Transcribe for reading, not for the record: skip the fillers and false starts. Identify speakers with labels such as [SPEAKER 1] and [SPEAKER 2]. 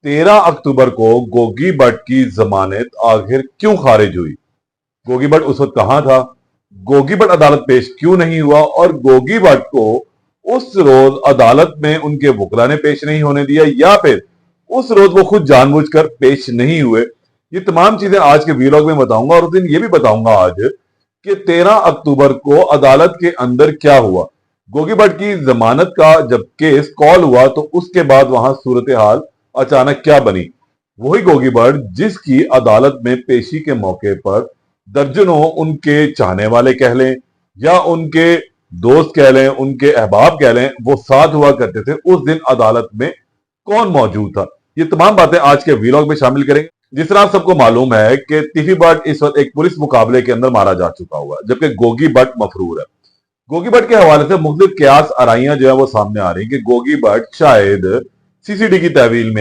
[SPEAKER 1] 13 अक्टूबर को गोगी भट्ट की जमानत आखिर क्यों खारिज हुई? गोगी भट्ट उस वक्त कहां था? गोगी भट्ट अदालत पेश क्यों नहीं हुआ? और गोगी भट्ट को उस रोज अदालत में उनके वकला ने पेश नहीं होने दिया, या फिर उस रोज वो खुद जानबूझकर पेश नहीं हुए? ये तमाम चीजें आज के वीलॉग में बताऊंगा, और उस दिन ये भी बताऊंगा आज कि 13 अक्टूबर को अदालत के अंदर क्या हुआ। गोगी भट्ट की जमानत का जब केस कॉल हुआ तो उसके बाद वहां सूरत हाल अचानक क्या बनी? वही गोगी भट्ट जिसकी अदालत में पेशी के मौके पर दर्जनों उनके चाहने वाले कह लें या उनके दोस्त कह लें, उनके अहबाब कह लें, वो साथ हुआ करते थे, उस दिन अदालत में कौन मौजूद था? ये तमाम बातें आज के वीलॉग में शामिल करेंगे। जिस तरह आप सबको मालूम है कि तिफी भट्ट इस वक्त एक पुलिस मुकाबले के अंदर मारा जा चुका हुआ है, जबकि गोगी भट्ट मफरूर है। गोगी भट्ट के हवाले से मुख्तलिफ कयास आराइयां जो है वो सामने आ रही है कि गोगी भट्ट शायद सीसीडी की तहवील में